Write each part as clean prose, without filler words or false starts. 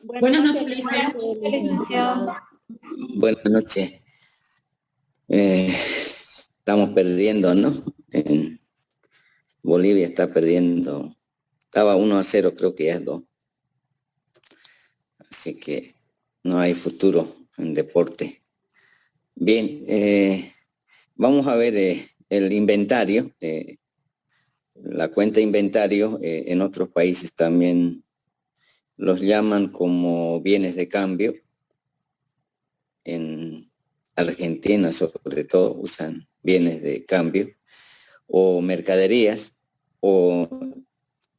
Buenas noches, licenciado. Buenas noches. Estamos perdiendo, ¿no? En Bolivia está perdiendo. Estaba 1-0, creo que ya es 2. Así que no hay futuro en deporte. Bien, vamos a ver el inventario. La cuenta inventario en otros países también los llaman como bienes de cambio. En Argentina, sobre todo, usan bienes de cambio o mercaderías, o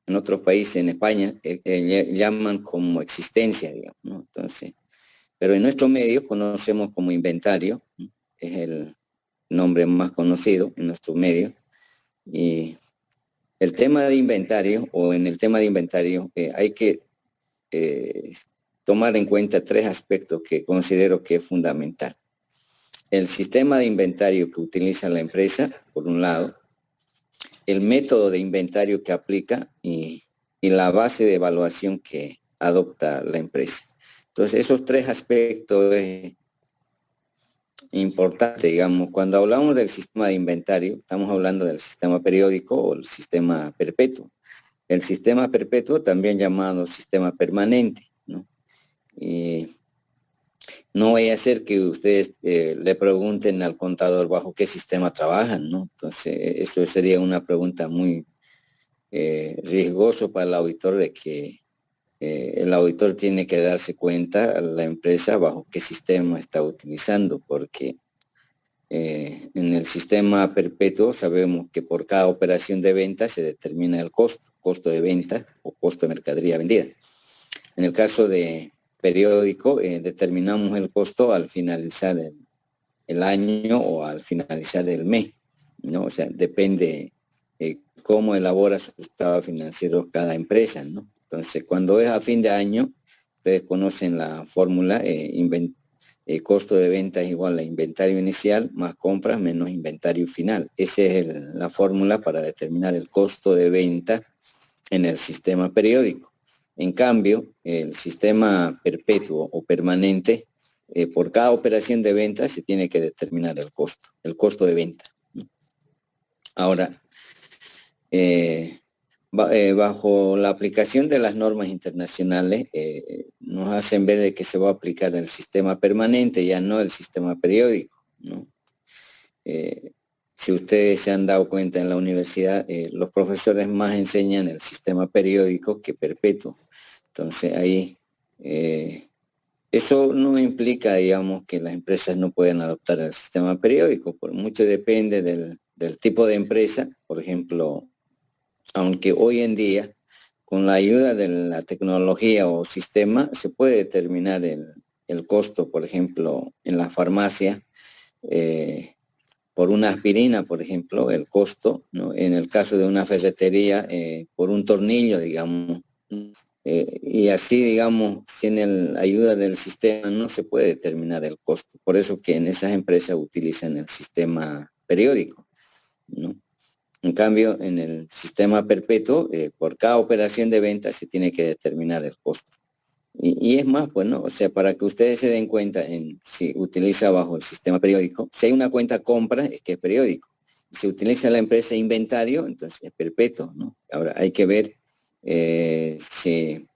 en otros países, en España, llaman como existencia, digamos, ¿no? Entonces, pero en nuestro medio conocemos como inventario, ¿no? Es el nombre más conocido en nuestro medio. Y el tema de inventario, o en el tema de inventario, hay que tomar en cuenta 3 aspectos que considero que es fundamental. El sistema de inventario que utiliza la empresa, por un lado, el método de inventario que aplica y la base de evaluación que adopta la empresa. Entonces, esos 3 aspectos es importante, digamos. Cuando hablamos del sistema de inventario, estamos hablando del sistema periódico o el sistema perpetuo. El sistema perpetuo, también llamado sistema permanente, ¿no? Y no vaya a ser que ustedes le pregunten al contador bajo qué sistema trabajan, ¿no? Entonces, eso sería una pregunta muy riesgoso para el auditor, de que el auditor tiene que darse cuenta a la empresa bajo qué sistema está utilizando, porque en el sistema perpetuo sabemos que por cada operación de venta se determina el costo de venta o costo de mercadería vendida. En el caso de periódico, determinamos el costo al finalizar el año o al finalizar el mes, ¿no? O sea, depende cómo elabora su estado financiero cada empresa, ¿no? Entonces, cuando es a fin de año, ustedes conocen la fórmula, costo de venta es igual a inventario inicial más compras menos inventario final. Esa es la fórmula para determinar el costo de venta en el sistema periódico. En cambio, el sistema perpetuo o permanente, por cada operación de venta se tiene que determinar el costo de venta, ¿no? Ahora, bajo la aplicación de las normas internacionales, nos hacen ver de que se va a aplicar el sistema permanente, ya no el sistema periódico, ¿no? Si ustedes se han dado cuenta en la universidad, los profesores más enseñan el sistema periódico que perpetuo. Entonces ahí, eso no implica, digamos, que las empresas no puedan adoptar el sistema periódico, por mucho depende del tipo de empresa. Por ejemplo, aunque hoy en día, con la ayuda de la tecnología o sistema, se puede determinar el costo, por ejemplo, en la farmacia, por una aspirina, por ejemplo, el costo, ¿no? En el caso de una ferretería, por un tornillo, digamos, y así, digamos, sin la ayuda del sistema no se puede determinar el costo. Por eso que en esas empresas utilizan el sistema periódico, ¿no? En cambio, en el sistema perpetuo, por cada operación de venta se tiene que determinar el costo. Y es más, pues, ¿no? O sea, para que ustedes se den cuenta, si utiliza bajo el sistema periódico, si hay una cuenta compra, es que es periódico. Si utiliza la empresa inventario, entonces es perpetuo, ¿no? Ahora hay que ver si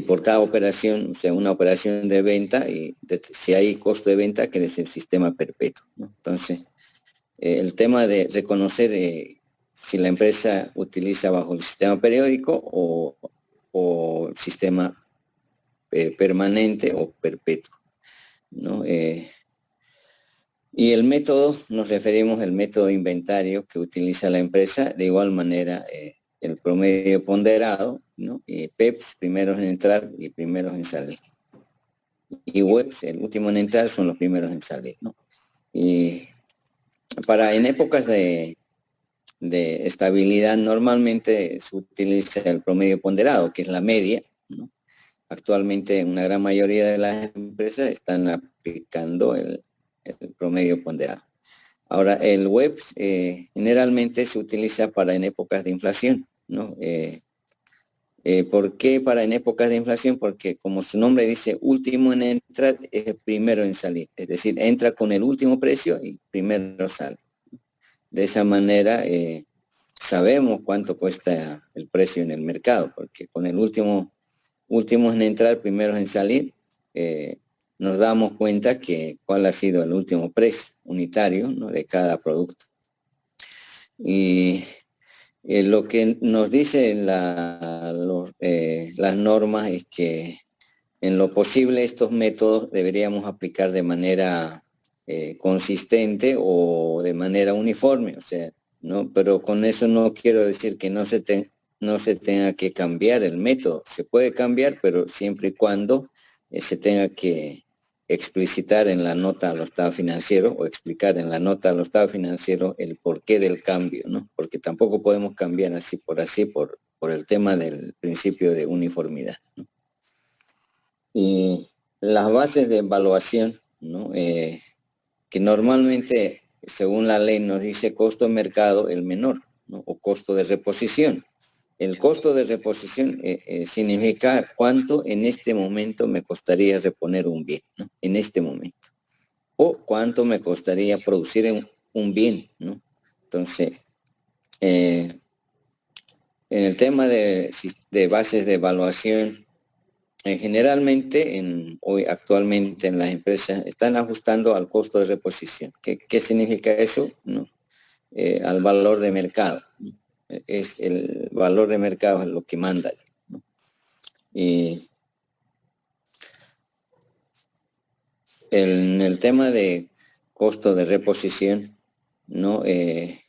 por cada operación, o sea, una operación de venta, y si hay costo de venta, que es el sistema perpetuo, ¿no? Entonces, el tema de reconocer si la empresa utiliza bajo el sistema periódico o el sistema permanente o perpetuo, ¿no? Y el método, nos referimos al método de inventario que utiliza la empresa, de igual manera el promedio ponderado, ¿no? PEPS, primeros en entrar y primeros en salir. Y WEPS, el último en entrar, son los primeros en salir, ¿no? Y en épocas de estabilidad normalmente se utiliza el promedio ponderado, que es la media, ¿no? Actualmente una gran mayoría de las empresas están aplicando el promedio ponderado. Ahora, el WEPS generalmente se utiliza en épocas de inflación, ¿no? ¿Por qué en épocas de inflación? Porque como su nombre dice, último en entrar es el primero en salir. Es decir, entra con el último precio y primero sale. De esa manera sabemos cuánto cuesta el precio en el mercado, porque con el último en entrar, primero en salir, nos damos cuenta que cuál ha sido el último precio unitario, ¿no?, de cada producto. Y lo que nos dicen las normas es que en lo posible estos métodos deberíamos aplicar de manera consistente o de manera uniforme, o sea, ¿no? Pero con eso no quiero decir que no se tenga que cambiar el método. Se puede cambiar, pero siempre y cuando se tenga que explicitar en la nota a los estados financieros o explicar en la nota a los estados financieros el porqué del cambio, ¿no? Porque tampoco podemos cambiar así por el tema del principio de uniformidad, ¿no? Y las bases de evaluación, ¿no? Que normalmente, según la ley, nos dice costo de mercado el menor, ¿no?, o costo de reposición. El costo de reposición significa cuánto en este momento me costaría reponer un bien, ¿no?, en este momento. O cuánto me costaría producir un bien, ¿no? Entonces, en el tema de bases de evaluación, generalmente hoy actualmente en las empresas están ajustando al costo de reposición. ¿Qué significa eso? ¿No? Al valor de mercado, ¿no? Es el valor de mercado es lo que manda, ¿no? Y en el tema de costo de reposición, ¿no? ¿De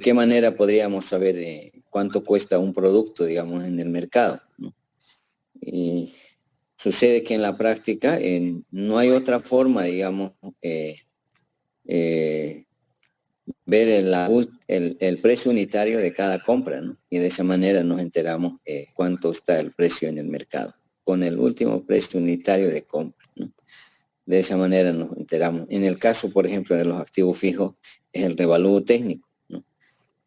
qué manera podríamos saber cuánto cuesta un producto, digamos, en el mercado, ¿no? Y sucede que en la práctica no hay otra forma, digamos, ver el precio unitario de cada compra, ¿no? Y de esa manera nos enteramos cuánto está el precio en el mercado, con el último precio unitario de compra, ¿no? De esa manera nos enteramos. En el caso, por ejemplo, de los activos fijos, es el revalúo técnico, ¿no?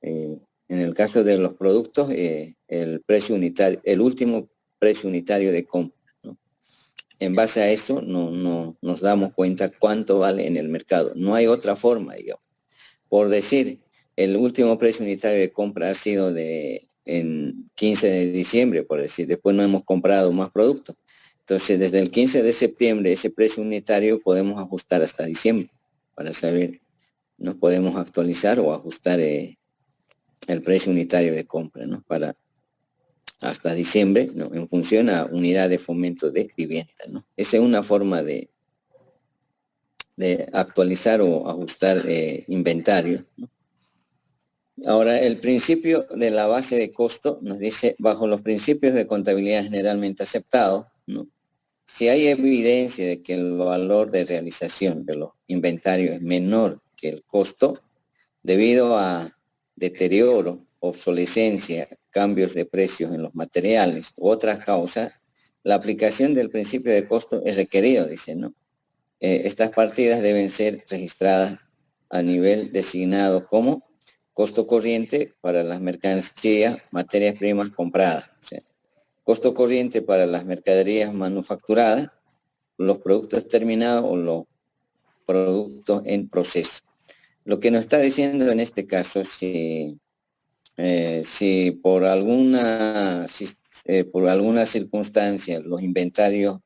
En el caso de los productos, el precio unitario, el último precio unitario de compra, ¿no? En base a eso nos damos cuenta cuánto vale en el mercado. No hay otra forma, digamos. Por decir, el último precio unitario de compra ha sido en 15 de diciembre, por decir, después no hemos comprado más productos. Entonces, desde el 15 de septiembre, ese precio unitario podemos ajustar hasta diciembre para saber, no podemos actualizar o ajustar el precio unitario de compra, ¿no? Para hasta diciembre, ¿no?, en función a unidad de fomento de vivienda, ¿no? Esa es una forma de actualizar o ajustar inventario, ¿no? Ahora, el principio de la base de costo nos dice, bajo los principios de contabilidad generalmente aceptados, ¿no?, si hay evidencia de que el valor de realización de los inventarios es menor que el costo, debido a deterioro, obsolescencia, cambios de precios en los materiales u otras causas, la aplicación del principio de costo es requerido, dice, ¿no? Estas partidas deben ser registradas a nivel designado como costo corriente para las mercancías, materias primas compradas. O sea, costo corriente para las mercaderías manufacturadas, los productos terminados o los productos en proceso. Lo que nos está diciendo en este caso, si por alguna circunstancia los inventarios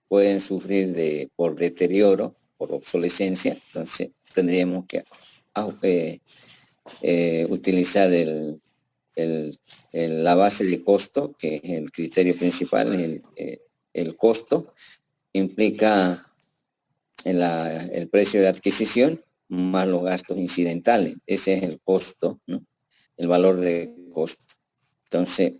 pueden sufrir por deterioro, por obsolescencia, entonces tendríamos que utilizar la base de costo, que es el criterio principal, el costo, implica el precio de adquisición más los gastos incidentales. Ese es el costo, ¿no?, el valor de costo. Entonces,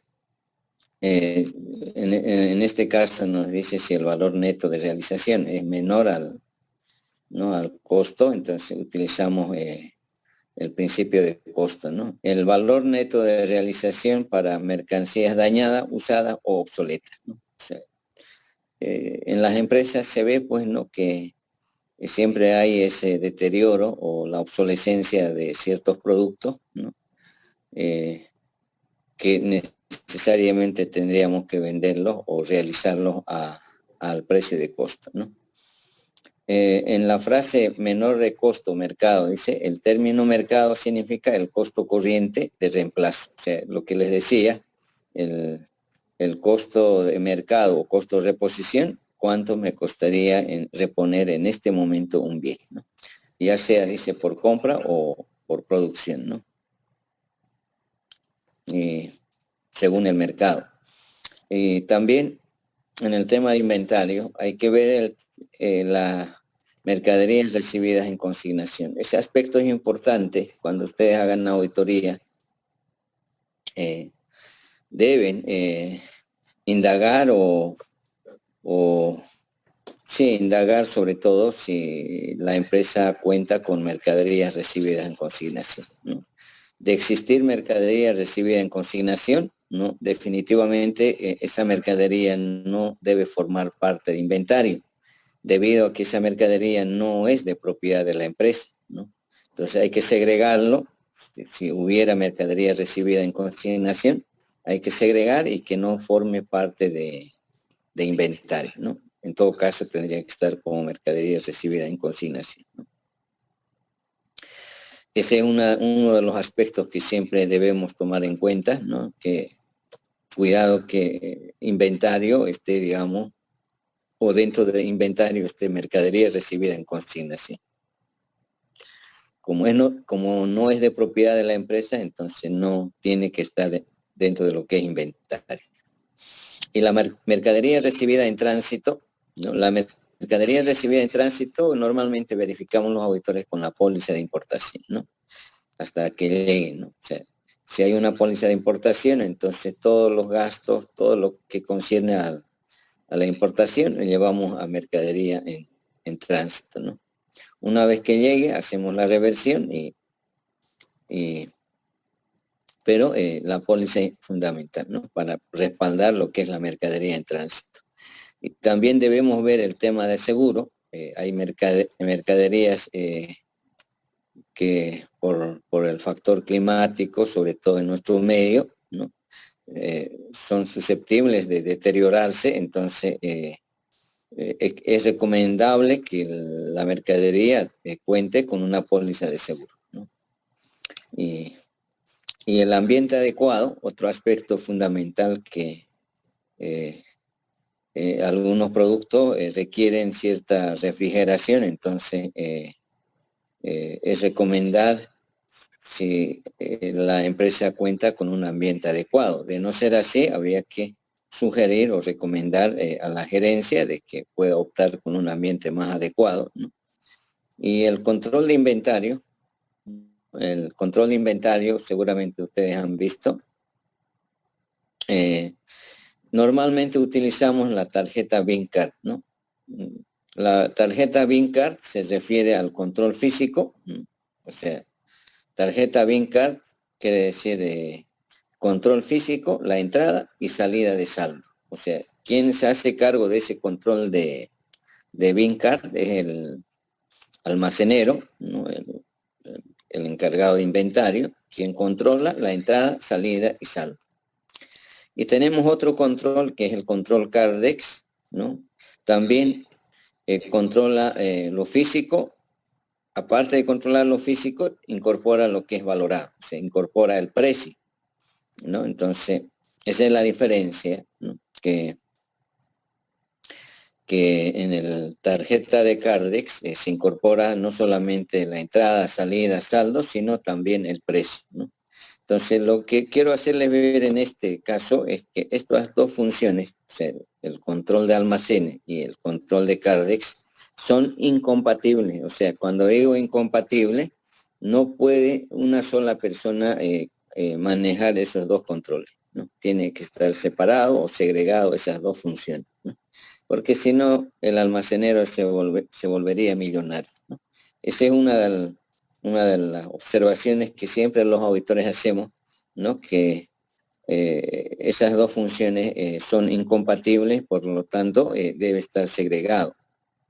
en este caso nos dice si el valor neto de realización es menor al costo, entonces utilizamos el principio de costo, ¿no? El valor neto de realización para mercancías dañadas, usadas o obsoletas, ¿no? O sea, en las empresas se ve, pues, ¿no?, que siempre hay ese deterioro o la obsolescencia de ciertos productos, ¿no?, que necesariamente tendríamos que venderlos o realizarlos al precio de costo, ¿no? En la frase menor de costo mercado, dice, el término mercado significa el costo corriente de reemplazo. O sea, lo que les decía, el costo de mercado o costo de reposición, cuánto me costaría reponer en este momento un bien, ¿no? Ya sea, dice, por compra o por producción, ¿no? Según el mercado. También en el tema de inventario hay que ver las mercaderías recibidas en consignación. Ese aspecto es importante cuando ustedes hagan una auditoría. Deben indagar sí, indagar sobre todo si la empresa cuenta con mercaderías recibidas en consignación, ¿no? De existir mercadería recibida en consignación, no, definitivamente esa mercadería no debe formar parte de inventario, debido a que esa mercadería no es de propiedad de la empresa, ¿no? Entonces hay que segregarlo. Si hubiera mercadería recibida en consignación, hay que segregar y que no forme parte de inventario, ¿no? En todo caso tendría que estar como mercadería recibida en consignación, ¿no? Ese es uno de los aspectos que siempre debemos tomar en cuenta, ¿no? Que cuidado que inventario esté, digamos, o dentro de inventario esté mercadería recibida en consignación. Como no es de propiedad de la empresa, entonces no tiene que estar dentro de lo que es inventario. Y la mercadería recibida en tránsito, ¿no? La mercadería recibida en tránsito normalmente verificamos los auditores con la póliza de importación, ¿no? Hasta que lleguen, ¿no? O sea, si hay una póliza de importación, entonces todos los gastos, todo lo que concierne a la importación, lo llevamos a mercadería en tránsito, ¿no? Una vez que llegue, hacemos la reversión pero la póliza es fundamental, ¿no? Para respaldar lo que es la mercadería en tránsito. Y también debemos ver el tema de seguro. Hay mercaderías que por el factor climático, sobre todo en nuestro medio, ¿no? Son susceptibles de deteriorarse, entonces es recomendable que la mercadería cuente con una póliza de seguro, ¿no? Y el ambiente adecuado, otro aspecto fundamental que algunos productos requieren cierta refrigeración, entonces es recomendar si la empresa cuenta con un ambiente adecuado. De no ser así, habría que sugerir o recomendar a la gerencia de que pueda optar por un ambiente más adecuado, ¿no? Y el control de inventario, seguramente ustedes han visto. Normalmente utilizamos la tarjeta BIN-Card, ¿no? La tarjeta BIN-Card se refiere al control físico, o sea, tarjeta BIN-Card quiere decir control físico, la entrada y salida de saldo. O sea, quien se hace cargo de ese control de BIN-Card es el almacenero, ¿no? El encargado de inventario, quien controla la entrada, salida y saldo. Y tenemos otro control que es el control Cardex, ¿no? También controla lo físico. Aparte de controlar lo físico, incorpora lo que es valorado, se incorpora el precio, ¿no? Entonces, esa es la diferencia, ¿no? Que en el tarjeta de Cardex se incorpora no solamente la entrada, salida, saldo, sino también el precio, ¿no? Entonces, lo que quiero hacerles ver en este caso es que estas dos funciones, o sea, el control de almacenes y el control de Cardex, son incompatibles. O sea, cuando digo incompatible, no puede una sola persona manejar esos dos controles, ¿no? Tiene que estar separado o segregado esas dos funciones, ¿no? Porque si no, el almacenero se volvería millonario, ¿no? Esa es una de las observaciones que siempre los auditores hacemos, ¿no? Que esas dos funciones son incompatibles, por lo tanto, debe estar segregado,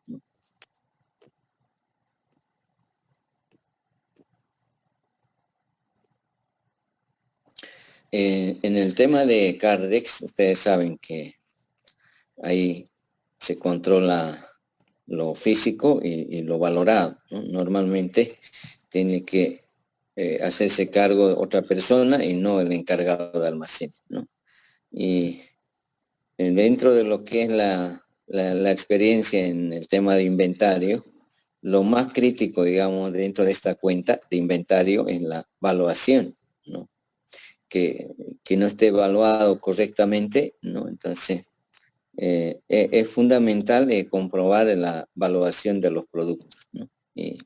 ¿no? En el tema de Cardex, ustedes saben que ahí se controla lo físico y lo valorado, ¿no? Normalmente tiene que hacerse cargo de otra persona y no el encargado de almacén, ¿no? Y dentro de lo que es la experiencia en el tema de inventario, lo más crítico, digamos, dentro de esta cuenta de inventario es la valuación, ¿no? Que no esté evaluado correctamente, ¿no? Entonces, es fundamental comprobar la evaluación de los productos, ¿no? Y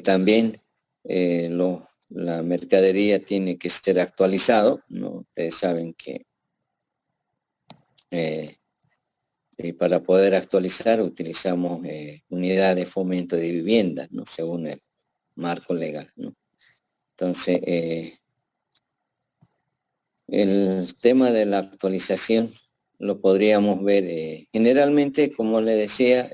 también la mercadería tiene que ser actualizado, ¿no? Ustedes saben que y para poder actualizar utilizamos unidad de fomento de vivienda, ¿no? Según el marco legal, ¿no? Entonces, el tema de la actualización lo podríamos ver generalmente, como le decía,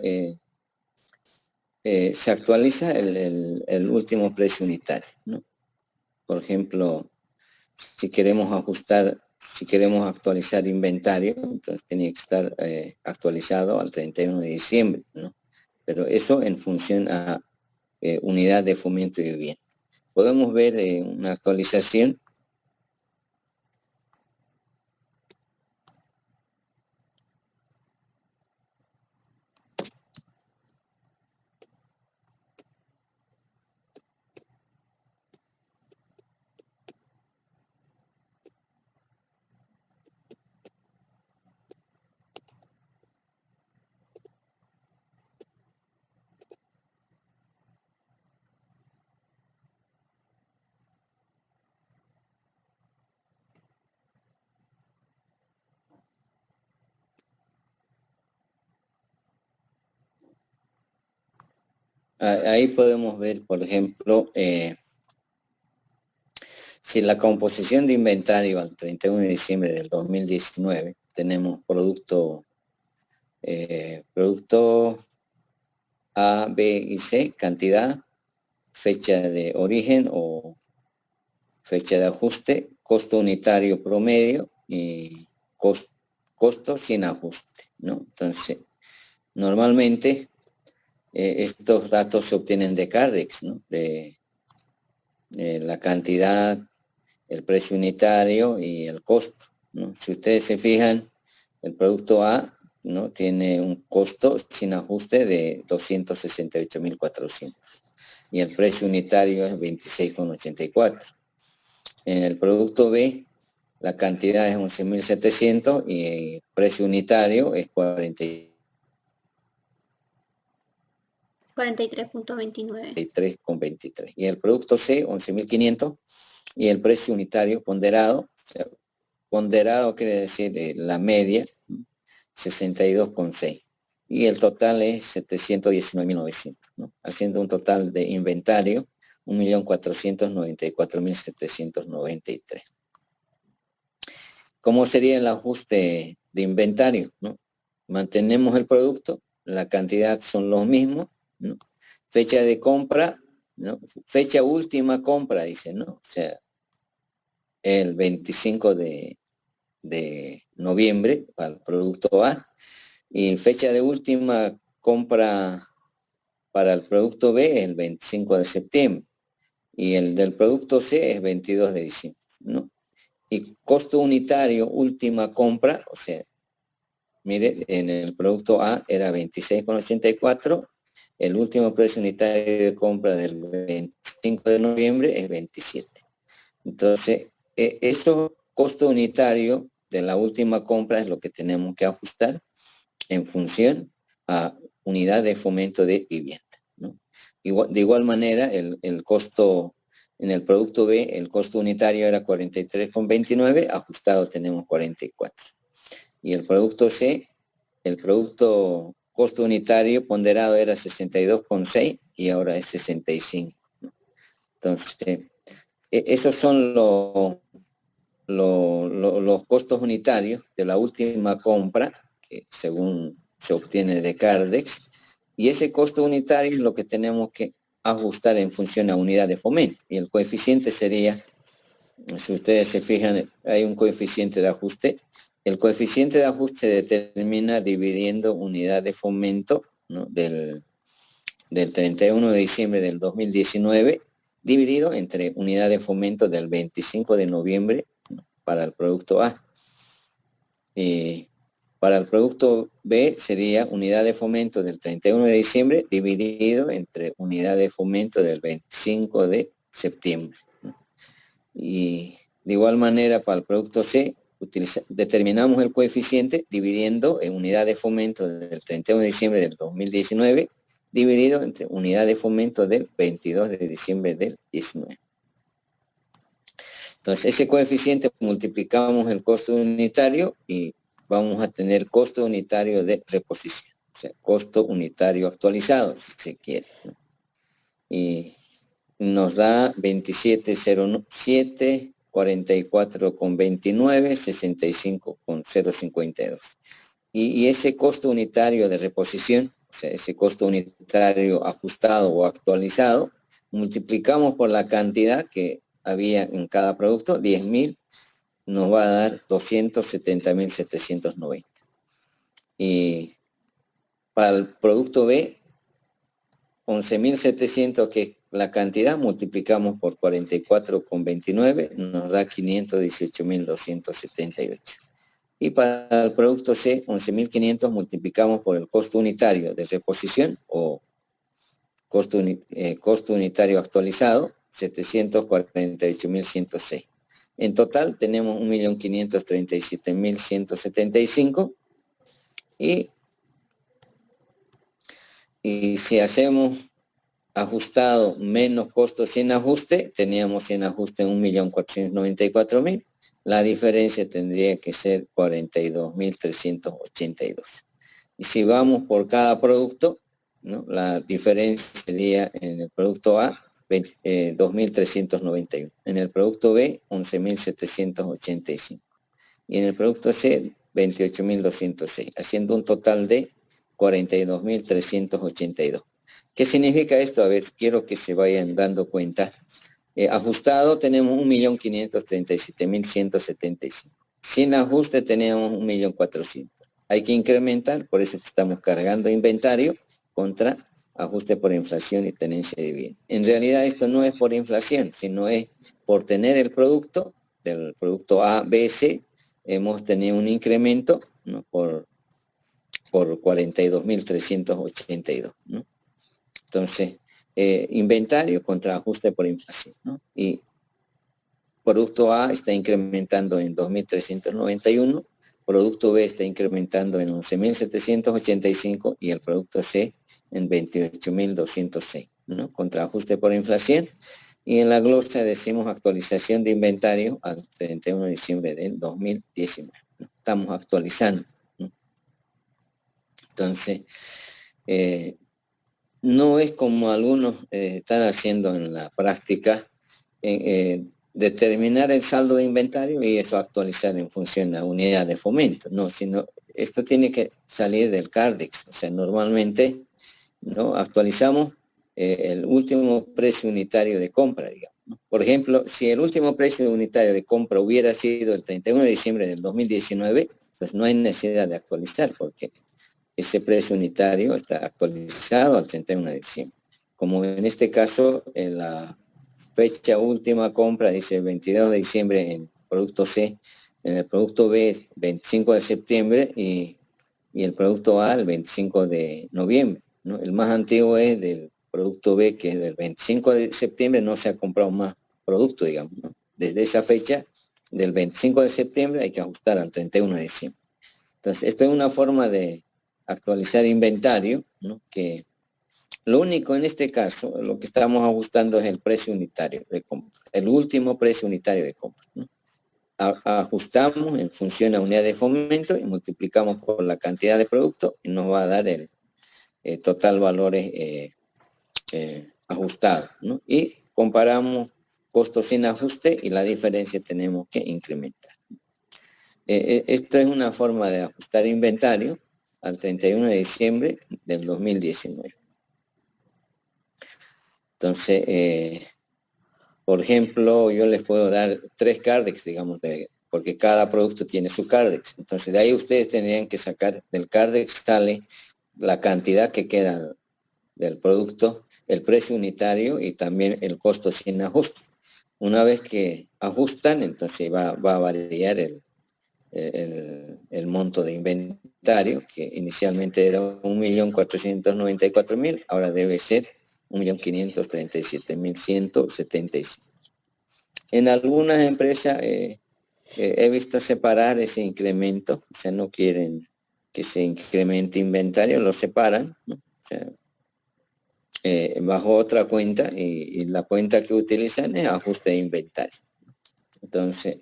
se actualiza el último precio unitario, ¿no? Por ejemplo, si queremos actualizar inventario, entonces tiene que estar actualizado al 31 de diciembre, ¿no? Pero eso en función a unidad de fomento de vivienda. Podemos ver una actualización. Ahí podemos ver, por ejemplo, si la composición de inventario al 31 de diciembre del 2019, tenemos producto A, B y C, cantidad, fecha de origen o fecha de ajuste, costo unitario promedio y costo sin ajuste, ¿no? Entonces, normalmente estos datos se obtienen de Cardex, ¿no? De la cantidad, el precio unitario y el costo, ¿no? Si ustedes se fijan, el producto A, ¿no? Tiene un costo sin ajuste de 268.400 y el precio unitario es 26,84. En el producto B, la cantidad es 11.700 y el precio unitario es 43,23. Y el producto C, 11.500 y el precio unitario ponderado, o sea, ponderado quiere decir la media, 62,6. Y el total es 719.900, ¿no? Haciendo un total de inventario 1.494.793. ¿Cómo sería el ajuste de inventario, ¿no? Mantenemos el producto, la cantidad son los mismos, ¿no? Fecha de compra, ¿no? Fecha última compra, dice, ¿no? O sea, el 25 de noviembre para el producto A y fecha de última compra para el producto B es el 25 de septiembre y el del producto C es 22 de diciembre, ¿no? Y costo unitario última compra, o sea, mire, en el producto A era 26,84, el último precio unitario de compra del 25 de noviembre es 27. Entonces, eso costo unitario de la última compra es lo que tenemos que ajustar en función a unidad de fomento de vivienda, ¿no? De igual manera, el costo en el producto B, el costo unitario era 43,29, ajustado tenemos 44. Y el producto C, el producto costo unitario ponderado era 62,6 y ahora es 65, ¿no? Entonces, esos son los costos unitarios de la última compra, que según se obtiene de Cardex, y ese costo unitario es lo que tenemos que ajustar en función a unidad de fomento, y el coeficiente sería Si ustedes se fijan, hay un coeficiente de ajuste. El coeficiente de ajuste determina dividiendo unidad de fomento, ¿no?, del 31 de diciembre del 2019, dividido entre unidad de fomento del 25 de noviembre, ¿no?, para el producto A. Para el producto B sería unidad de fomento del 31 de diciembre dividido entre unidad de fomento del 25 de septiembre, ¿no? Y de igual manera para el producto C determinamos el coeficiente dividiendo en unidad de fomento del 31 de diciembre del 2019 dividido entre unidad de fomento del 22 de diciembre del 19. Entonces, ese coeficiente multiplicamos el costo unitario y vamos a tener costo unitario de reposición, o sea, costo unitario actualizado, si se quiere, ¿no? Y nos da 2707, 44,29, 65,052. Y ese costo unitario de reposición, o sea, ese costo unitario ajustado o actualizado, multiplicamos por la cantidad que había en cada producto, 10.000, nos va a dar 270.790. Y para el producto B, 11.700, que es la cantidad, multiplicamos por 44,29, nos da 518.278. Y para el producto C, 11.500 multiplicamos por el costo unitario de reposición o costo unitario actualizado, 748.106. En total tenemos 1.537.175 y si hacemos ajustado menos costos sin ajuste, teníamos sin ajuste 1.494.000. La diferencia tendría que ser 42.382. Y si vamos por cada producto, ¿no?, la diferencia sería en el producto A 2.391, en el producto B 11.785 y en el producto C 28.206, haciendo un total de 42.382. ¿Qué significa esto? A ver, quiero que se vayan dando cuenta. Ajustado tenemos 1.537.175. Sin ajuste tenemos 1.400.000. Hay que incrementar, por eso estamos cargando inventario contra ajuste por inflación y tenencia de bien. En realidad esto no es por inflación, sino es por tener el producto, del producto A, B, C, hemos tenido un incremento, ¿no?, por 42.382, ¿no? Entonces, inventario contra ajuste por inflación, ¿no? Y producto A está incrementando en 2.391, producto B está incrementando en 11.785 y el producto C en 28.206, ¿no?, contra ajuste por inflación. Y en la glosa decimos actualización de inventario al 31 de diciembre del 2019, ¿no? Estamos actualizando, ¿no? Entonces, no es como algunos están haciendo en la práctica, determinar el saldo de inventario y eso actualizar en función a unidad de fomento. No, sino esto tiene que salir del CARDEX. O sea, normalmente, ¿no?, actualizamos el último precio unitario de compra, digamos, ¿no? Por ejemplo, si el último precio unitario de compra hubiera sido el 31 de diciembre del 2019, pues no hay necesidad de actualizar porque ese precio unitario está actualizado al 31 de diciembre. Como en este caso, en la fecha última compra dice el 22 de diciembre en producto C, en el producto B 25 de septiembre y el producto A el 25 de noviembre, ¿no? El más antiguo es del producto B, que es del 25 de septiembre, no se ha comprado más producto, digamos, ¿no? Desde esa fecha, del 25 de septiembre, hay que ajustar al 31 de diciembre. Entonces, esto es una forma de actualizar inventario, ¿no?, que lo único en este caso, lo que estamos ajustando es el precio unitario de compra, el último precio unitario de compra, ¿no? Ajustamos en función a unidad de fomento y multiplicamos por la cantidad de producto y nos va a dar el total valores ajustados, ¿no? Y comparamos costos sin ajuste y la diferencia tenemos que incrementar. Esto es una forma de ajustar inventario al 31 de diciembre del 2019. Entonces, por ejemplo, yo les puedo dar 3 Cardex, digamos, porque cada producto tiene su Cardex. Entonces, de ahí ustedes tendrían que sacar del Cardex, sale la cantidad que queda del producto, el precio unitario y también el costo sin ajuste. Una vez que ajustan, entonces va a variar el monto de inventario, que inicialmente era 1.494.000, ahora debe ser 1.537.175. En algunas empresas he visto separar ese incremento, o sea, no quieren que se incremente inventario, lo separan, ¿no? O sea, bajo otra cuenta y la cuenta que utilizan es ajuste de inventario. Entonces,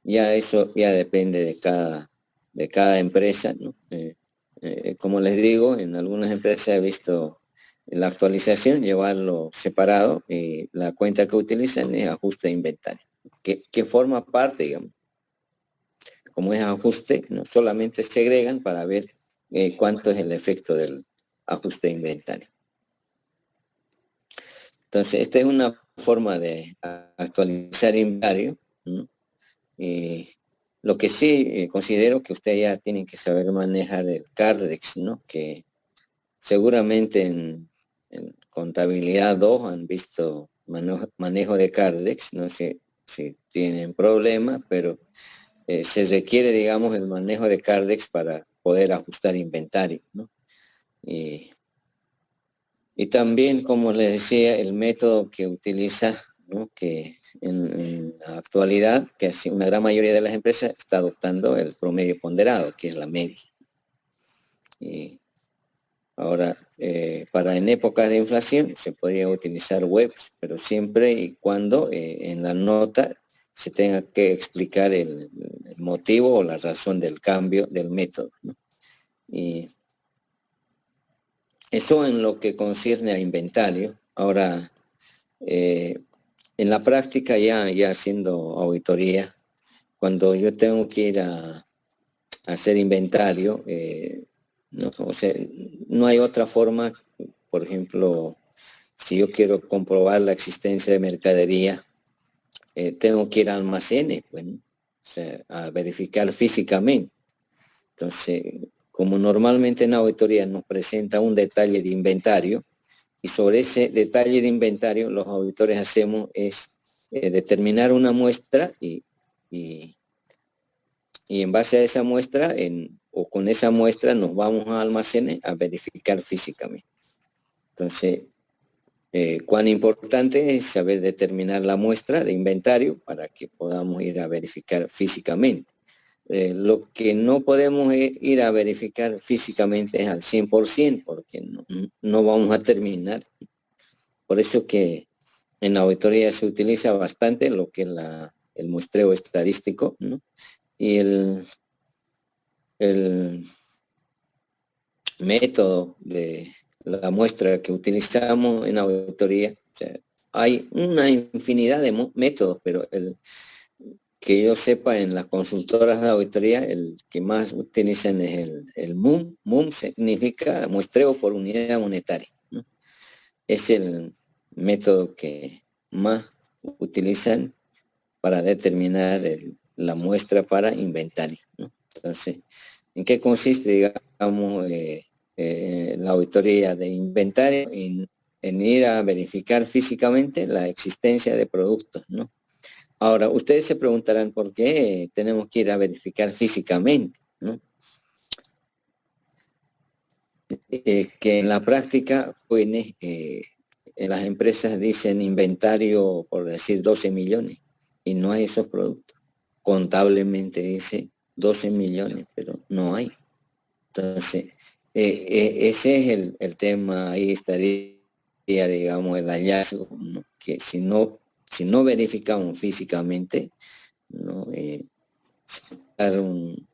ya eso ya depende de cada empresa, ¿no? Como les digo, en algunas empresas he visto la actualización, llevarlo separado y la cuenta que utilizan es ajuste de inventario, que forma parte, digamos, como es ajuste, no solamente se agregan para ver cuánto es el efecto del ajuste de inventario. Entonces, esta es una forma de actualizar inventario, ¿no? Lo que sí considero que ustedes ya tienen que saber manejar el Cardex, ¿no? Que seguramente en contabilidad 2 han visto manejo de Cardex, no sé si tienen problemas, pero se requiere, digamos, el manejo de Cardex para poder ajustar inventario, ¿no? Y también, como les decía, el método que utiliza, ¿no? Que en la actualidad, que así una gran mayoría de las empresas está adoptando el promedio ponderado, que es la media. Y ahora, para en épocas de inflación se podría utilizar webs, pero siempre y cuando en la nota se tenga que explicar el motivo o la razón del cambio del método, ¿no? Y eso en lo que concierne a inventario. Ahora, en la práctica, ya haciendo auditoría, cuando yo tengo que ir a hacer inventario, no, o sea, no hay otra forma. Por ejemplo, si yo quiero comprobar la existencia de mercadería, tengo que ir a almacenes, bueno, o sea, a verificar físicamente. Entonces, como normalmente en auditoría nos presenta un detalle de inventario, y sobre ese detalle de inventario los auditores hacemos es determinar una muestra y en base a esa muestra o con esa muestra nos vamos a almacenes a verificar físicamente. Entonces, cuán importante es saber determinar la muestra de inventario para que podamos ir a verificar físicamente. Lo que no podemos ir a verificar físicamente es al 100%, porque no vamos a terminar. Por eso que en la auditoría se utiliza bastante lo que es el muestreo estadístico, ¿no? Y el método de la muestra que utilizamos en auditoría, o sea, hay una infinidad de métodos, pero el que yo sepa en las consultoras de auditoría, el que más utilizan es el MUM. MUM significa muestreo por unidad monetaria, ¿no? Es el método que más utilizan para determinar la muestra para inventario, ¿no? Entonces, ¿en qué consiste, digamos, la auditoría de inventario? En ir a verificar físicamente la existencia de productos, ¿no? Ahora, ustedes se preguntarán por qué tenemos que ir a verificar físicamente, ¿no? Que en la práctica, pues, en las empresas dicen inventario, por decir 12 millones, y no hay esos productos. Contablemente dice 12 millones, pero no hay. Entonces, ese es el tema, ahí estaría, digamos, el hallazgo, ¿no? Que si no verificamos físicamente, ¿no? Dar un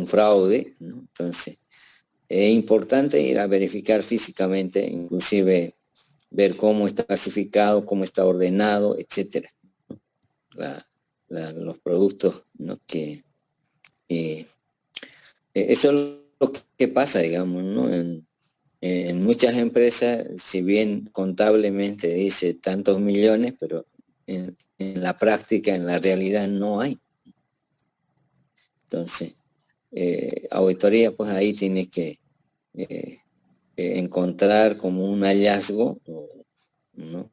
fraude, ¿no? Entonces, es importante ir a verificar físicamente, inclusive ver cómo está clasificado, cómo está ordenado, etcétera, ¿no? Los productos, ¿no? Que eso es lo que pasa, digamos, ¿no? En muchas empresas, si bien contablemente dice tantos millones, pero en la práctica, en la realidad, no hay. Entonces, auditoría, pues ahí tiene que encontrar como un hallazgo, ¿no?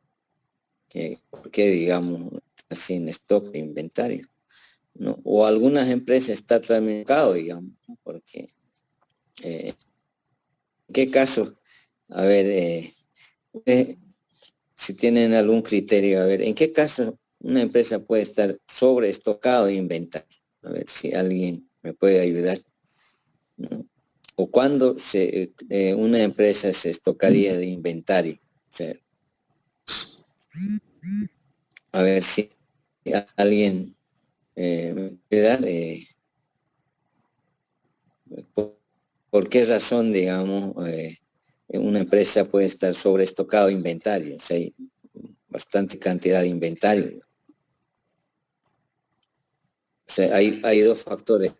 Que digamos, así en stock de inventario, ¿no? O algunas empresas están también en el mercado, digamos, ¿no? Porque ¿en qué caso? A ver, si tienen algún criterio, a ver, ¿en qué caso una empresa puede estar sobreestocado de inventario? A ver si alguien me puede ayudar, ¿no? O cuándo una empresa se estocaría de inventario. O sea, a ver si alguien me puede dar, por qué razón, digamos, una empresa puede estar sobreestocado de inventario. O sea, hay bastante cantidad de inventario. O sea, hay dos factores.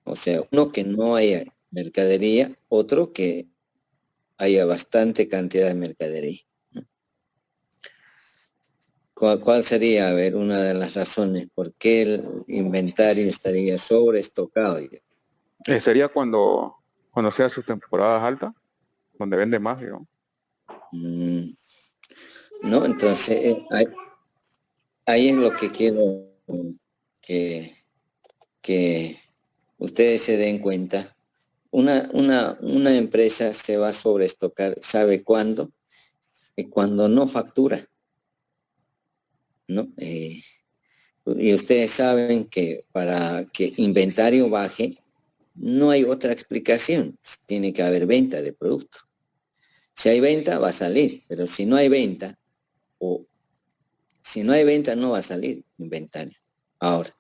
O sea, uno que no haya mercadería, otro que haya bastante cantidad de mercadería. ¿Cuál sería, a ver, una de las razones por qué el inventario estaría sobreestocado? Sería cuando sea sus temporadas altas, donde vende más, digamos. No, entonces ahí es lo que quiero que, que ustedes se den cuenta. Una empresa se va a sobreestocar, ¿sabe cuándo? Cuando no factura, ¿no? Y ustedes saben que para que inventario baje, no hay otra explicación. Tiene que haber venta de producto. Si hay venta, va a salir, pero si no hay venta, o si no hay venta, no va a salir inventario. Ahora,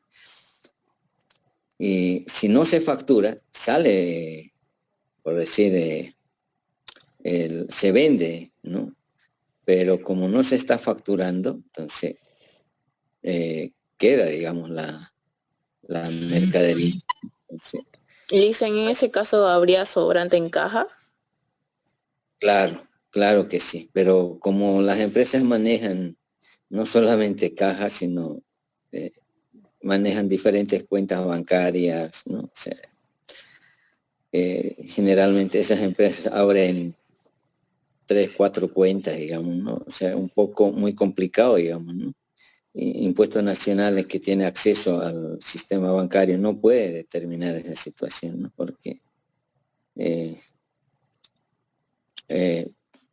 y si no se factura, sale, por decir, se vende, ¿no? Pero como no se está facturando, entonces queda, digamos, la mercadería. Entonces, Lisa, en ese caso habría sobrante en caja. claro, claro que sí, pero como las empresas manejan no solamente cajas, sino manejan diferentes cuentas bancarias, ¿no? O sea, generalmente esas empresas abren 3, 4 cuentas, digamos, ¿no? O sea, un poco muy complicado, digamos, ¿no? Impuestos nacionales que tiene acceso al sistema bancario no puede determinar esa situación, ¿no? Porque eh,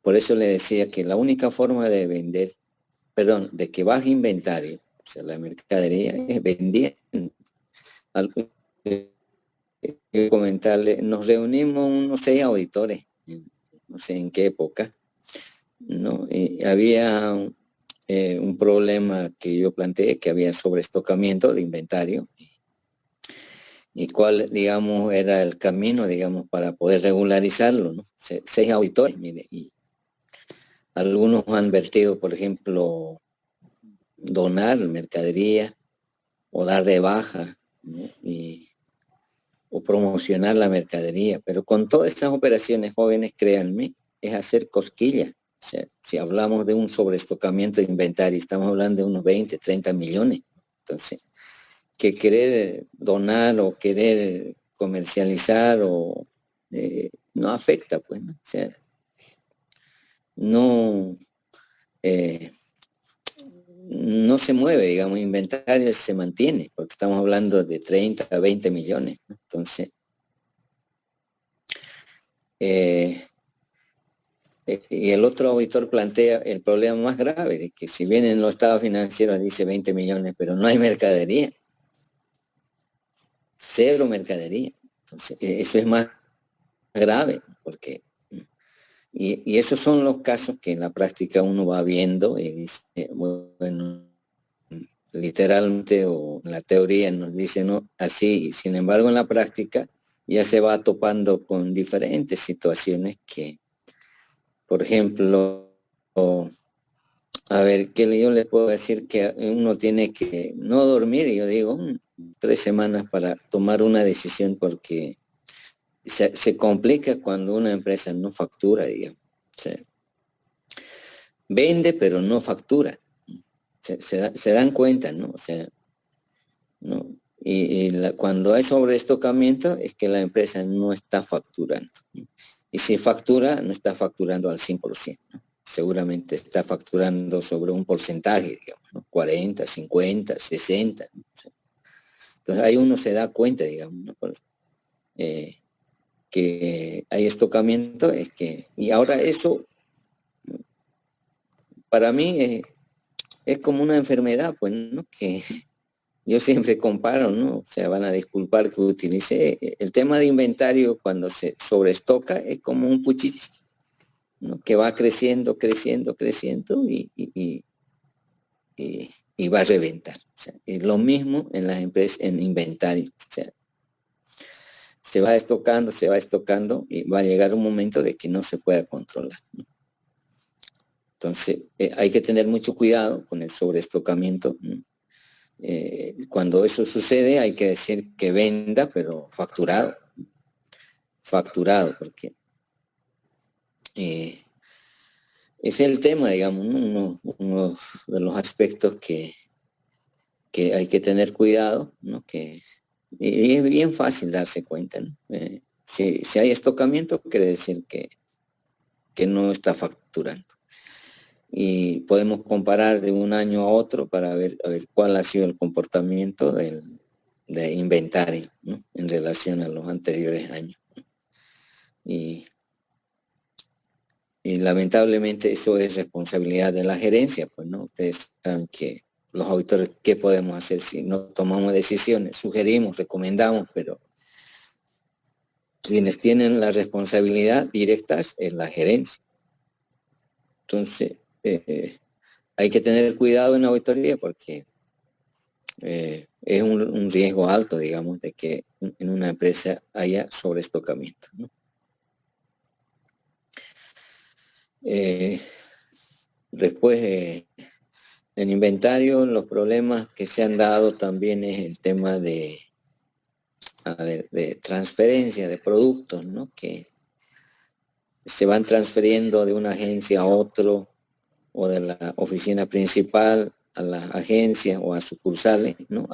por eso le decía que la única forma de vender, perdón, de que baje inventario, o sea, la mercadería es vendiendo. Comentarle, nos reunimos unos 6 auditores, no sé en qué época, ¿no? Y había un problema que yo planteé, que había sobreestocamiento de inventario, y cuál, digamos, era el camino, digamos, para poder regularizarlo, ¿no? 6 auditores, mire, y algunos han vertido, por ejemplo, donar mercadería o dar de baja, ¿no? O promocionar la mercadería, pero con todas estas operaciones, jóvenes, créanme, es hacer cosquillas. O sea, si hablamos de un sobreestocamiento de inventario, estamos hablando de unos 20, 30 millones. Entonces, que querer donar o querer comercializar no afecta, pues, ¿no? O sea, no, no se mueve, digamos, inventario se mantiene, porque estamos hablando de 30 a 20 millones, ¿no? Entonces, y el otro auditor plantea el problema más grave, de que si bien en los estados financieros dice 20 millones, pero no hay mercadería, cero mercadería. Entonces, eso es más grave, porque y esos son los casos que en la práctica uno va viendo y dice, bueno, literalmente o en la teoría nos dice no así, y sin embargo en la práctica ya se va topando con diferentes situaciones que, por ejemplo, a ver, ¿qué yo les puedo decir? Que uno tiene que no dormir, yo digo, 3 semanas para tomar una decisión, porque se complica cuando una empresa no factura, digamos. O sea, vende pero no factura. se dan cuenta, ¿no? O sea, ¿no? Cuando hay sobreestocamiento es que la empresa no está facturando, ¿no? Y si factura, no está facturando al 100%, ¿no? Seguramente está facturando sobre un porcentaje, digamos, ¿no? 40, 50, 60, ¿no? O sea, entonces ahí uno se da cuenta, digamos, ¿no? Que hay estocamiento, y ahora eso, para mí, es como una enfermedad, pues, ¿no? Que yo siempre comparo, ¿no? O sea, van a disculpar que utilice el tema de inventario cuando se sobreestoca, es como un puchito, ¿no? Que va creciendo, creciendo, creciendo y va a reventar. O sea, es lo mismo en las empresas, en inventario. O sea, se va estocando y va a llegar un momento de que no se pueda controlar, ¿no? Entonces, hay que tener mucho cuidado con el sobreestocamiento, ¿no? Cuando eso sucede hay que decir que venda, pero facturado, porque ese es el tema, digamos, ¿no? Uno de los aspectos que hay que tener cuidado, ¿no? Y es bien fácil darse cuenta, ¿no? Si hay estocamiento, quiere decir que no está facturando. Y podemos comparar de un año a otro para a ver cuál ha sido el comportamiento de inventario, ¿no? En relación a los anteriores años. Y lamentablemente eso es responsabilidad de la gerencia, pues, ¿no? Ustedes saben que los auditores, ¿qué podemos hacer si no tomamos decisiones? Sugerimos, recomendamos, pero quienes tienen la responsabilidad directa es la gerencia. Entonces, hay que tener cuidado en la auditoría porque es un riesgo alto, digamos, de que en una empresa haya sobreestocamiento, ¿no? Después, en inventario, los problemas que se han dado también es el tema de transferencia de productos, ¿no? Que se van transfiriendo de una agencia a otro o de la oficina principal a las agencias o a sucursales, ¿no?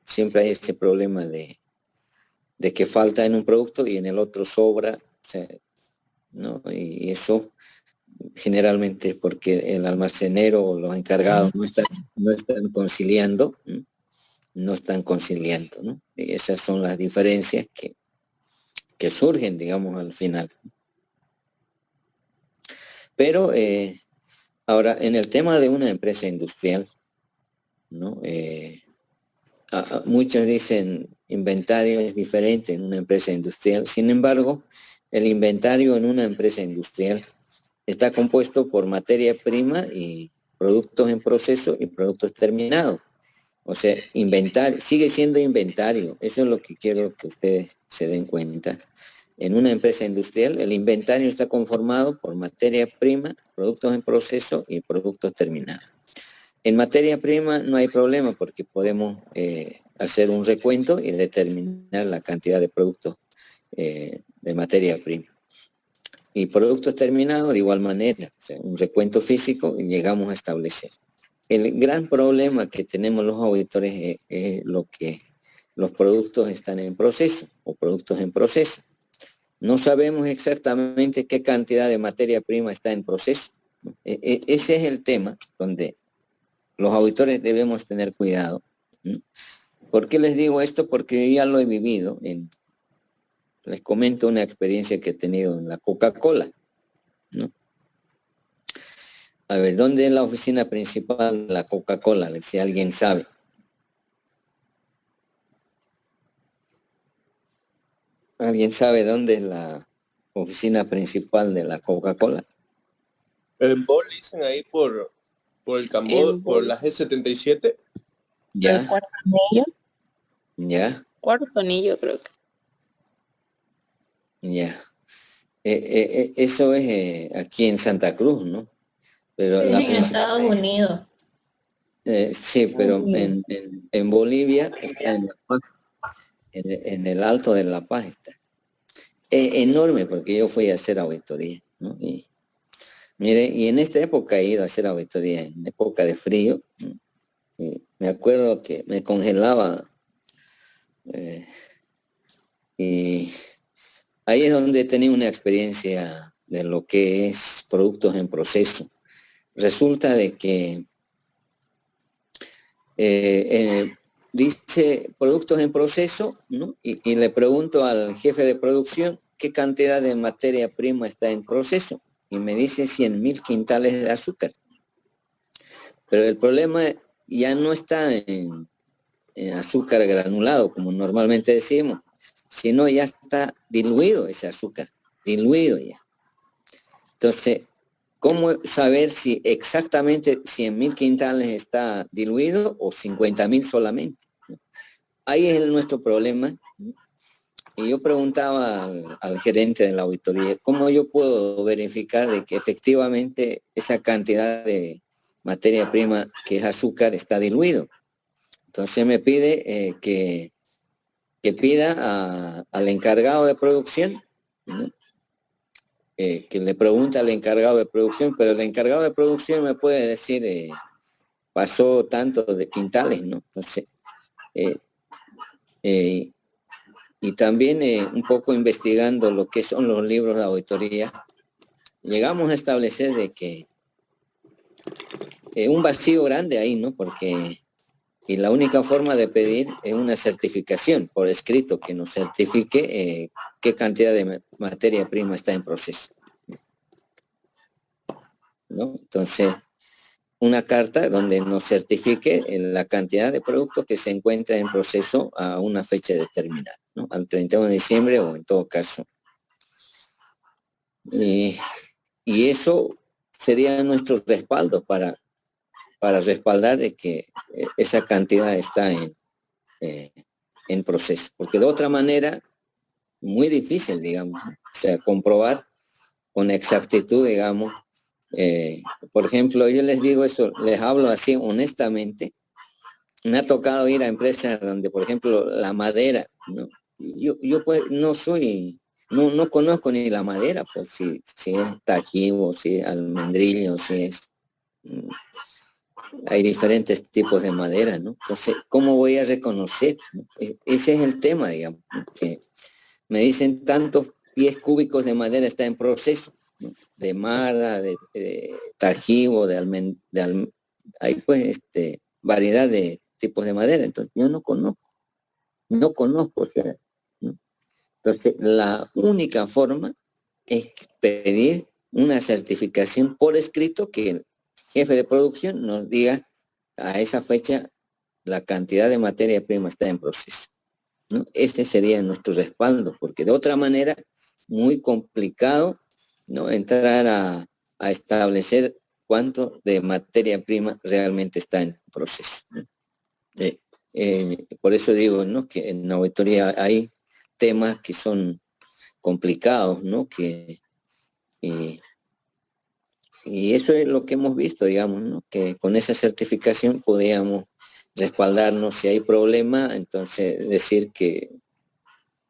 Siempre hay ese problema de que falta en un producto y en el otro sobra, o sea, ¿no? Y eso generalmente es porque el almacenero o los encargados no están conciliando, ¿no? No están conciliando, ¿no? Y esas son las diferencias que surgen, digamos, al final. Pero ahora, en el tema de una empresa industrial, ¿no? Muchos dicen inventario es diferente en una empresa industrial. Sin embargo, el inventario en una empresa industrial está compuesto por materia prima y productos en proceso y productos terminados. O sea, inventario, sigue siendo inventario. Eso es lo que quiero que ustedes se den cuenta. En una empresa industrial, el inventario está conformado por materia prima, productos en proceso y productos terminados. En materia prima no hay problema porque podemos hacer un recuento y determinar la cantidad de productos de materia prima. Y productos terminados de igual manera, o sea, un recuento físico y llegamos a establecer. El gran problema que tenemos los auditores es lo que los productos están en proceso o productos en proceso. No sabemos exactamente qué cantidad de materia prima está en proceso. Ese es el tema donde los auditores debemos tener cuidado, ¿no? ¿Por qué les digo esto? Porque ya lo he vivido. Les comento una experiencia que he tenido en la Coca-Cola, ¿no? A ver, ¿dónde es la oficina principal de la Coca-Cola? A ver si alguien sabe. ¿Alguien sabe dónde es la oficina principal de la Coca-Cola? El BOL dicen ahí por el Cambó, por la G77. Ya. El cuarto anillo. Ya. Cuarto anillo, creo que. Ya. Eso es aquí en Santa Cruz, ¿no? Pero en la Estados Unidos. Sí, pero en Bolivia está en La Paz, en el Alto de La Paz está. Es enorme porque yo fui a hacer auditoría, ¿no? Y mire, y en esta época he ido a hacer auditoría, en época de frío, ¿no? me acuerdo que me congelaba y ahí es donde tenía una experiencia de lo que es productos en proceso. Resulta de que dice productos en proceso, ¿no? Y le pregunto al jefe de producción qué cantidad de materia prima está en proceso. Y me dice 100.000 quintales de azúcar. Pero el problema ya no está en azúcar granulado, como normalmente decimos, sino ya está diluido ese azúcar, diluido ya. Entonces, ¿cómo saber si exactamente 100.000 quintales está diluido o 50.000 solamente? Ahí es nuestro problema. Y yo preguntaba al gerente de la auditoría, ¿cómo yo puedo verificar de que efectivamente esa cantidad de materia prima que es azúcar está diluido? Entonces me pide que pida al encargado de producción, ¿no? Que le pregunte al encargado de producción, pero el encargado de producción me puede decir, pasó tanto de quintales, ¿no? Entonces, y también un poco investigando lo que son los libros de auditoría, llegamos a establecer de que un vacío grande ahí, ¿no? Porque y la única forma de pedir es una certificación por escrito que nos certifique qué cantidad de materia prima está en proceso, ¿no? Entonces, una carta donde nos certifique la cantidad de productos que se encuentra en proceso a una fecha determinada, ¿no? Al 31 de diciembre o en todo caso. Y eso sería nuestro respaldo para respaldar de que esa cantidad está en proceso. Porque de otra manera, muy difícil, digamos, ¿no? O sea, comprobar con exactitud, digamos. Por ejemplo, yo les digo eso, les hablo así honestamente. Me ha tocado ir a empresas donde, por ejemplo, la madera, ¿no? Yo pues no conozco ni la madera, pues si es tajibo, si es almendrillo, si es... hay diferentes tipos de madera, ¿no? Entonces, ¿cómo voy a reconocer, ¿no? Ese es el tema, digamos, ¿no? Que me dicen tantos pies cúbicos de madera está en proceso, ¿no? De mara, de tajibo, hay pues variedad de tipos de madera, entonces yo no conozco, o sea, ¿no? Entonces la única forma es pedir una certificación por escrito que el jefe de producción nos diga a esa fecha la cantidad de materia prima está en proceso, ¿no? Ese sería nuestro respaldo, porque de otra manera, muy complicado, ¿no? Entrar a establecer cuánto de materia prima realmente está en proceso, ¿no? Por eso digo, ¿no? Que en la auditoría hay temas que son complicados, ¿no? Y eso es lo que hemos visto, digamos, ¿no? Que con esa certificación podíamos respaldarnos si hay problema, entonces decir que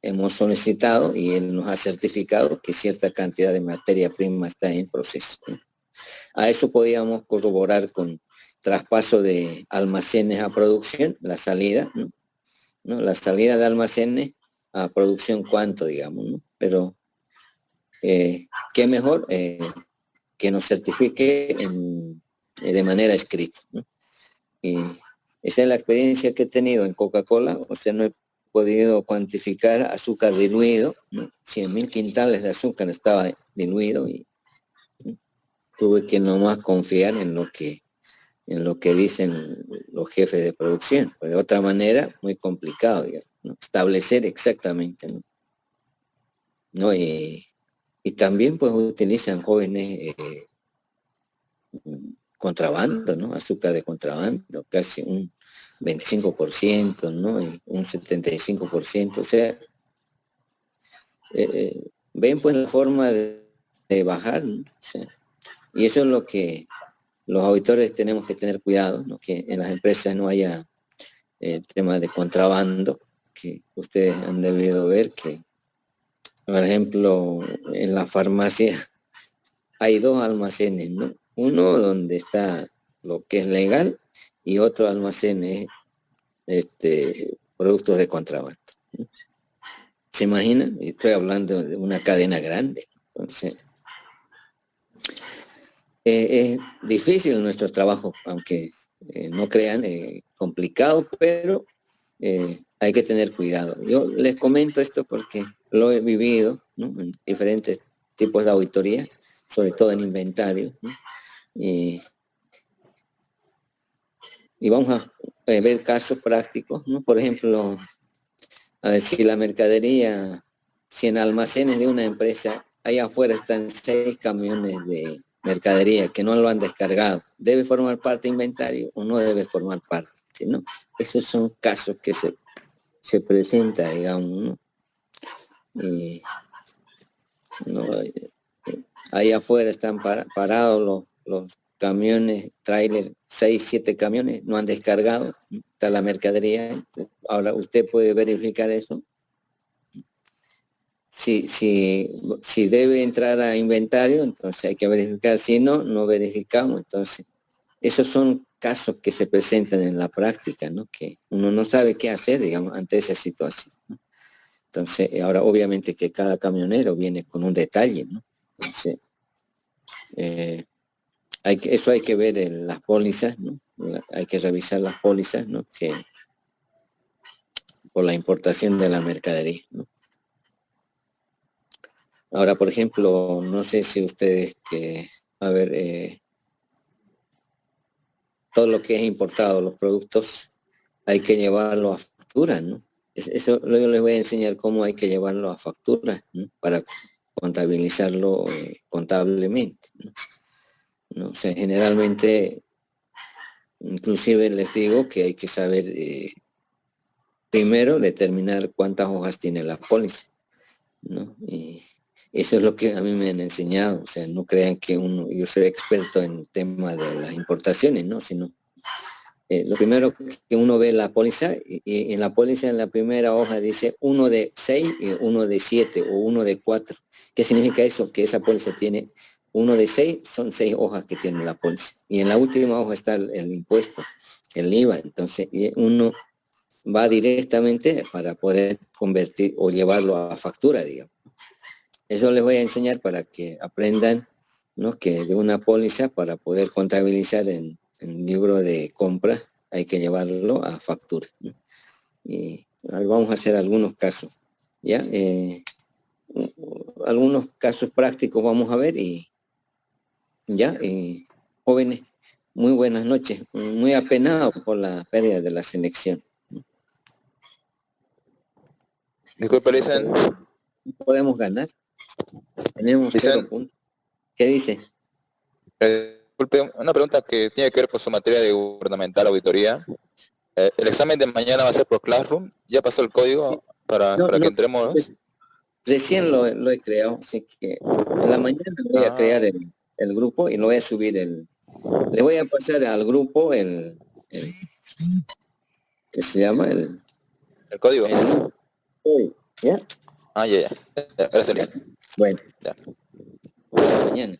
hemos solicitado y él nos ha certificado que cierta cantidad de materia prima está en proceso, ¿no? A eso podíamos corroborar con traspaso de almacenes a producción, la salida, ¿no? La salida de almacenes a producción cuánto, digamos, ¿no? Pero qué mejor que nos certifique de manera escrita, ¿no? Y esa es la experiencia que he tenido en Coca-Cola, o sea, no he podido cuantificar azúcar diluido, ¿no? 100.000 quintales de azúcar estaba diluido y tuve que nomás confiar en lo que dicen los jefes de producción. Pues de otra manera, muy complicado, digamos, ¿no? Establecer exactamente, ¿no? ¿No? Y también pues utilizan jóvenes contrabando, ¿no? Azúcar de contrabando, casi un 25%, ¿no? Y un 75%. O sea, ven pues la forma de bajar, ¿no? O sea, y eso es lo que los auditores tenemos que tener cuidado, ¿no? Que en las empresas no haya temas de contrabando, que ustedes han debido ver que, por ejemplo, en la farmacia hay dos almacenes, ¿no? Uno donde está lo que es legal y otro almacén es productos de contrabando. ¿Se imaginan? Estoy hablando de una cadena grande. Entonces, es difícil nuestro trabajo, aunque no crean, complicado, pero hay que tener cuidado. Yo les comento esto porque lo he vivido, ¿no? En diferentes tipos de auditoría, sobre todo en inventario, ¿no? Y vamos a ver casos prácticos, ¿no? Por ejemplo, a ver si la mercadería, si en almacenes de una empresa, allá afuera están 6 camiones de mercadería que no lo han descargado, ¿debe formar parte de inventario o no debe formar parte? ¿No? Esos son casos que se presentan, digamos, ¿no? Y, ¿no? Ahí afuera están parados los camiones, tráiler, 6, 7 camiones, no han descargado, está la mercadería. Ahora usted puede verificar eso. Si debe entrar a inventario, entonces hay que verificar. Si no, no verificamos. Entonces, esos son casos que se presentan en la práctica, ¿no? Que uno no sabe qué hacer, digamos, ante esa situación, ¿no? Entonces, ahora obviamente que cada camionero viene con un detalle, ¿no? Entonces, eso hay que ver en las pólizas, ¿no? Hay que revisar las pólizas, ¿no? Que por la importación de la mercadería, ¿no? Ahora, por ejemplo, no sé si ustedes todo lo que es importado, los productos, hay que llevarlo a factura, ¿no? Eso yo les voy a enseñar cómo hay que llevarlo a factura, ¿no? Para contabilizarlo contablemente, ¿no? ¿No? O sea, generalmente, inclusive les digo que hay que saber primero determinar cuántas hojas tiene la póliza, ¿no? Y eso es lo que a mí me han enseñado. O sea, no crean que yo soy experto en tema de las importaciones, ¿no? Sino lo primero que uno ve la póliza, y en la póliza en la primera hoja dice 1 de 6 y 1 de 7 o 1 de 4. ¿Qué significa eso? Que esa póliza tiene 1 de 6, son 6 hojas que tiene la póliza. Y en la última hoja está el impuesto, el IVA. Entonces, uno va directamente para poder convertir o llevarlo a factura, digamos. Eso les voy a enseñar para que aprendan, ¿no? Que de una póliza, para poder contabilizar en libro de compra, hay que llevarlo a factura, ¿no? Y vamos a hacer algunos casos, ¿ya? Algunos casos prácticos vamos a ver y ya, jóvenes, muy buenas noches, muy apenado por la pérdida de la selección. Disculpe, Listen. No podemos ganar, tenemos 0 puntos. ¿Qué dice? Disculpe, una pregunta que tiene que ver con su materia de gubernamental auditoría. El examen de mañana va a ser por Classroom. ¿Ya pasó el código para que entremos? Recién lo he creado, así que en la mañana voy a crear el grupo y lo voy a subir. Le voy a pasar al grupo ¿qué se llama? El código. ¿Ya? Ya. Gracias, Listen. Bueno. Ya. Hasta mañana.